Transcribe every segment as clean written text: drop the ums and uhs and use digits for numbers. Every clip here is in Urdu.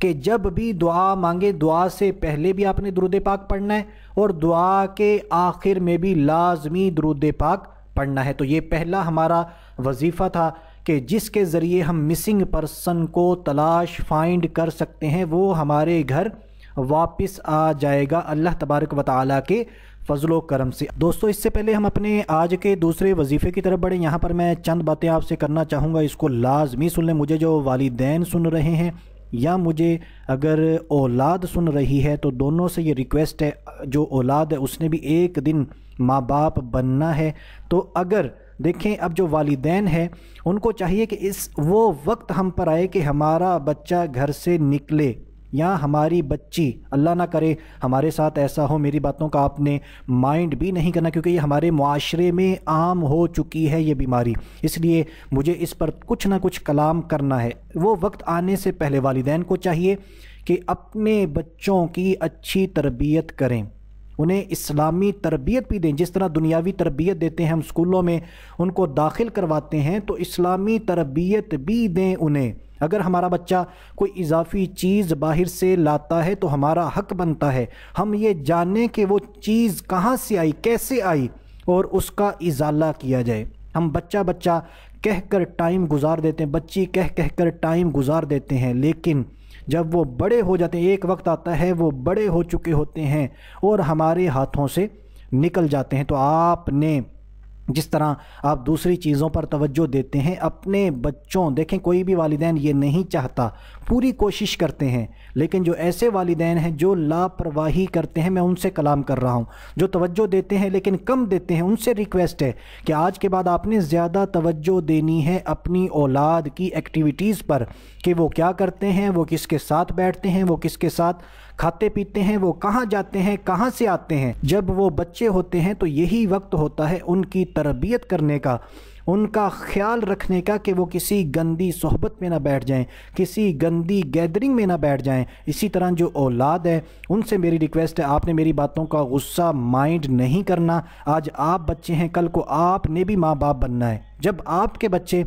کہ جب بھی دعا مانگے دعا سے پہلے بھی آپ نے درود پاک پڑھنا ہے اور دعا کے آخر میں بھی لازمی درود پاک پڑھنا ہے۔ تو یہ پہلا ہمارا وظیفہ تھا کہ جس کے ذریعے ہم مسنگ پرسن کو تلاش فائنڈ کر سکتے ہیں، وہ ہمارے گھر واپس آ جائے گا اللہ تبارک و تعالیٰ کے فضل و کرم سے۔ دوستو، اس سے پہلے ہم اپنے آج کے دوسرے وظیفے کی طرف بڑھیں، یہاں پر میں چند باتیں آپ سے کرنا چاہوں گا، اس کو لازمی سن لیں۔ مجھے جو والدین سن رہے ہیں یا مجھے اگر اولاد سن رہی ہے تو دونوں سے یہ ریکویسٹ ہے، جو اولاد ہے اس نے بھی ایک دن ماں باپ بننا ہے۔ تو اگر دیکھیں، اب جو والدین ہیں ان کو چاہیے کہ وہ وقت ہم پر آئے کہ ہمارا بچہ گھر سے نکلے یا ہماری بچی، اللہ نہ کرے ہمارے ساتھ ایسا ہو، میری باتوں کا آپ نے مائنڈ بھی نہیں کرنا، کیونکہ یہ ہمارے معاشرے میں عام ہو چکی ہے یہ بیماری، اس لیے مجھے اس پر کچھ نہ کچھ کلام کرنا ہے۔ وہ وقت آنے سے پہلے والدین کو چاہیے کہ اپنے بچوں کی اچھی تربیت کریں، انہیں اسلامی تربیت بھی دیں، جس طرح دنیاوی تربیت دیتے ہیں ہم اسکولوں میں ان کو داخل کرواتے ہیں، تو اسلامی تربیت بھی دیں انہیں۔ اگر ہمارا بچہ کوئی اضافی چیز باہر سے لاتا ہے تو ہمارا حق بنتا ہے ہم یہ جانیں کہ وہ چیز کہاں سے آئی، کیسے آئی، اور اس کا ازالہ کیا جائے۔ ہم بچہ کہہ کر ٹائم گزار دیتے ہیں، بچی کہہ کر ٹائم گزار دیتے ہیں، لیکن جب وہ بڑے ہو جاتے ہیں، ایک وقت آتا ہے وہ بڑے ہو چکے ہوتے ہیں اور ہمارے ہاتھوں سے نکل جاتے ہیں۔ تو آپ نے جس طرح آپ دوسری چیزوں پر توجہ دیتے ہیں، اپنے بچوں، دیکھیں کوئی بھی والدین یہ نہیں چاہتا، پوری کوشش کرتے ہیں، لیکن جو ایسے والدین ہیں جو لاپرواہی کرتے ہیں، میں ان سے کلام کر رہا ہوں، جو توجہ دیتے ہیں لیکن کم دیتے ہیں، ان سے ریکویسٹ ہے کہ آج کے بعد آپ نے زیادہ توجہ دینی ہے اپنی اولاد کی ایکٹیویٹیز پر، کہ وہ کیا کرتے ہیں، وہ کس کے ساتھ بیٹھتے ہیں، وہ کس کے ساتھ کھاتے پیتے ہیں، وہ کہاں جاتے ہیں، کہاں سے آتے ہیں۔ جب وہ بچے ہوتے ہیں تو یہی وقت ہوتا ہے ان کی تربیت کرنے کا، ان کا خیال رکھنے کا کہ وہ کسی گندی صحبت میں نہ بیٹھ جائیں، کسی گندی گیدرنگ میں نہ بیٹھ جائیں۔ اسی طرح جو اولاد ہے ان سے میری ریکویسٹ ہے، آپ نے میری باتوں کا غصہ مائنڈ نہیں کرنا، آج آپ بچے ہیں، کل کو آپ نے بھی ماں باپ بننا ہے۔ جب آپ کے بچے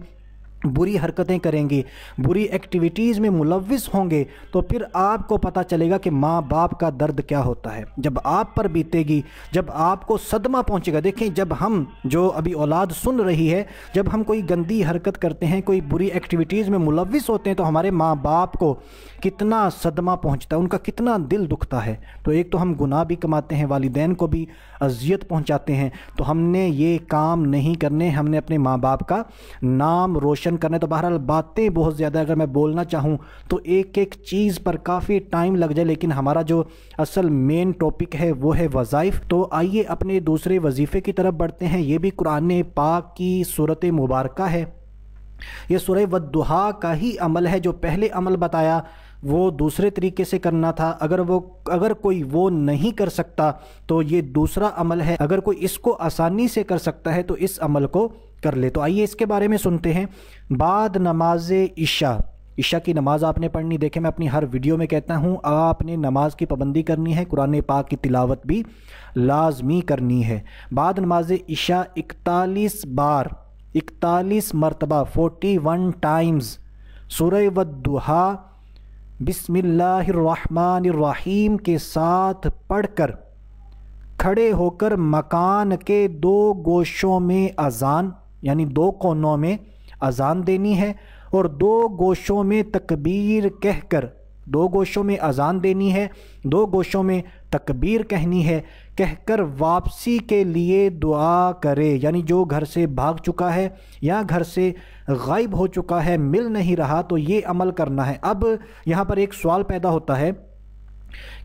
بری حرکتیں کریں گے، بری ایکٹیویٹیز میں ملوث ہوں گے، تو پھر آپ کو پتہ چلے گا کہ ماں باپ کا درد کیا ہوتا ہے۔ جب آپ پر بیتے گی، جب آپ کو صدمہ پہنچے گا، دیکھیں جب ہم، جو ابھی اولاد سن رہی ہے، جب ہم کوئی گندی حرکت کرتے ہیں، کوئی بری ایکٹیویٹیز میں ملوث ہوتے ہیں، تو ہمارے ماں باپ کو کتنا صدمہ پہنچتا ہے، ان کا کتنا دل دکھتا ہے۔ تو ایک تو ہم گناہ بھی کماتے ہیں، والدین کو بھی اذیت پہنچاتے ہیں، تو ہم نے یہ کام نہیں کرنے، ہم نے اپنے ماں باپ کا نام روشن کرنا ہے۔ تو بہرحال باتیں بہت زیادہ، اگر میں بولنا چاہوں تو ایک ایک چیز پر کافی ٹائم لگ جائے، لیکن ہمارا جو اصل مین ٹاپک ہے وہ ہے وظائف۔ تو آئیے اپنے دوسرے وظیفے کی طرف بڑھتے ہیں، یہ بھی قرآن پاک کی سورۃ مبارکہ ہے، یہ سورہ والضحیٰ کا ہی عمل ہے۔ جو پہلے عمل بتایا وہ دوسرے طریقے سے کرنا تھا، اگر کوئی وہ نہیں کر سکتا تو یہ دوسرا عمل ہے، اگر کوئی اس کو آسانی سے کر سکتا ہے تو اس عمل کو کر لے۔ تو آئیے اس کے بارے میں سنتے ہیں۔ بعد نماز عشاء کی نماز آپ نے پڑھنی، دیکھیں میں اپنی ہر ویڈیو میں کہتا ہوں آپ نے نماز کی پابندی کرنی ہے، قرآن پاک کی تلاوت بھی لازمی کرنی ہے۔ بعد نماز عشاء 41 مرتبہ 41 ٹائمز سورہ والضحیٰ بسم اللہ الرحمن الرحیم کے ساتھ پڑھ کر کھڑے ہو کر مکان کے 2 گوشوں میں اذان، یعنی 2 کونوں میں اذان دینی ہے، اور 2 گوشوں میں تکبیر کہہ کر، 2 گوشوں میں اذان دینی ہے، 2 گوشوں میں تکبیر کہنی ہے، کہہ کر واپسی کے لیے دعا کرے، یعنی جو گھر سے بھاگ چکا ہے یا گھر سے غائب ہو چکا ہے، مل نہیں رہا، تو یہ عمل کرنا ہے۔ اب یہاں پر ایک سوال پیدا ہوتا ہے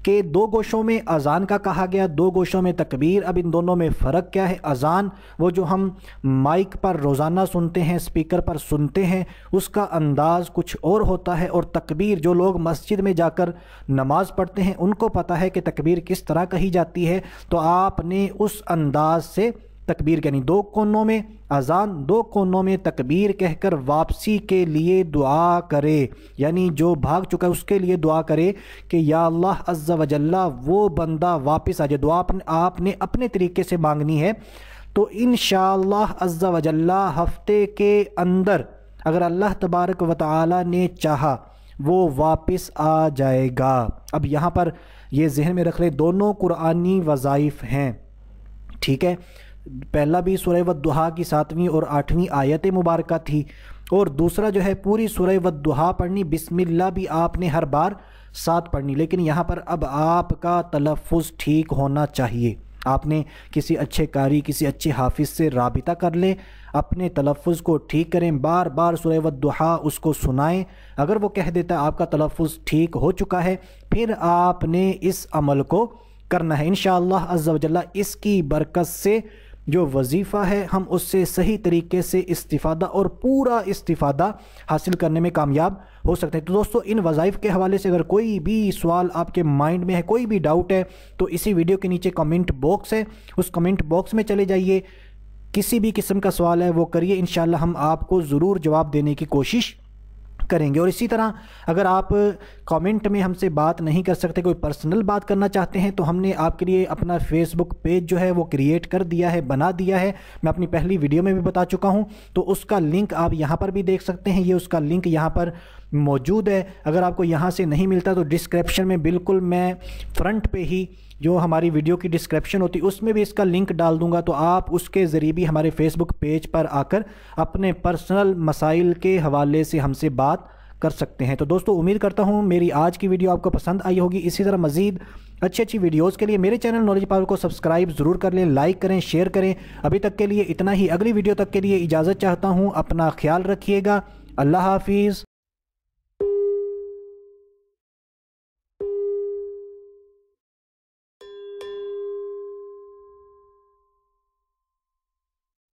کہ 2 گوشوں میں اذان کا کہا گیا، 2 گوشوں میں تکبیر، اب ان دونوں میں فرق کیا ہے؟ اذان وہ جو ہم مائک پر روزانہ سنتے ہیں، اسپیکر پر سنتے ہیں، اس کا انداز کچھ اور ہوتا ہے، اور تکبیر جو لوگ مسجد میں جا کر نماز پڑھتے ہیں ان کو پتہ ہے کہ تکبیر کس طرح کہی جاتی ہے، تو آپ نے اس انداز سے تکبیر کہنی، 2 کونوں میں اذان، 2 کونوں میں تکبیر کہہ کر واپسی کے لیے دعا کرے، یعنی جو بھاگ چکا ہے اس کے لیے دعا کرے کہ یا اللہ عز و جل وہ بندہ واپس آ جائے۔ دعا آپ نے اپنے طریقے سے مانگنی ہے، تو انشاءاللہ عز و جل ہفتے کے اندر اگر اللہ تبارک و تعالی نے چاہا، وہ واپس آ جائے گا۔ اب یہاں پر یہ ذہن میں رکھ لیں، دونوں قرآنی وظائف ہیں، ٹھیک ہے۔ پہلا بھی سورہ والضحیٰ کی 7ویں اور 8ویں آیت مبارکہ تھی، اور دوسرا جو ہے پوری سورہ والضحیٰ پڑھنی، بسم اللہ بھی آپ نے ہر بار ساتھ پڑھنی، لیکن یہاں پر اب آپ کا تلفظ ٹھیک ہونا چاہیے۔ آپ نے کسی اچھے قاری، کسی اچھے حافظ سے رابطہ کر لیں، اپنے تلفظ کو ٹھیک کریں، بار بار سورہ والضحیٰ اس کو سنائیں۔ اگر وہ کہہ دیتا ہے آپ کا تلفظ ٹھیک ہو چکا ہے، پھر آپ نے اس عمل کو کرنا ہے انشاءاللہ عز و جل۔ اس کی برکت سے جو وظیفہ ہے ہم اس سے صحیح طریقے سے استفادہ اور پورا استفادہ حاصل کرنے میں کامیاب ہو سکتے ہیں۔ تو دوستو، ان وظائف کے حوالے سے اگر کوئی بھی سوال آپ کے مائنڈ میں ہے، کوئی بھی ڈاؤٹ ہے، تو اسی ویڈیو کے نیچے کمنٹ باکس ہے، اس کمنٹ باکس میں چلے جائیے، کسی بھی قسم کا سوال ہے وہ کریے، انشاءاللہ ہم آپ کو ضرور جواب دینے کی کوشش کریں گے۔ اور اسی طرح اگر آپ کامنٹ میں ہم سے بات نہیں کر سکتے، کوئی پرسنل بات کرنا چاہتے ہیں، تو ہم نے آپ کے لیے اپنا فیس بک پیج جو ہے وہ کریٹ کر دیا ہے، بنا دیا ہے، میں اپنی پہلی ویڈیو میں بھی بتا چکا ہوں، تو اس کا لنک آپ یہاں پر بھی دیکھ سکتے ہیں، یہ اس کا لنک یہاں پر موجود ہے۔ اگر آپ کو یہاں سے نہیں ملتا تو ڈسکرپشن میں بالکل میں فرنٹ پہ ہی جو ہماری ویڈیو کی ڈسکرپشن ہوتی ہے اس میں بھی اس کا لنک ڈال دوں گا، تو آپ اس کے ذریعے بھی ہمارے فیس بک پیج پر آ کر اپنے پرسنل مسائل کے حوالے سے ہم سے بات کر سکتے ہیں۔ تو دوستو، امید کرتا ہوں میری آج کی ویڈیو آپ کو پسند آئی ہوگی۔ اسی طرح مزید اچھی ویڈیوز کے لیے میرے چینل نالج پاور کو سبسکرائب ضرور کر لیں، لائک کریں، شیئر کریں۔ ابھی تک کے لیے اتنا ہی، اگلی ویڈیو تک کے لیے اجازت چاہتا ہوں، اپنا خیال رکھیے گا، اللہ حافظ۔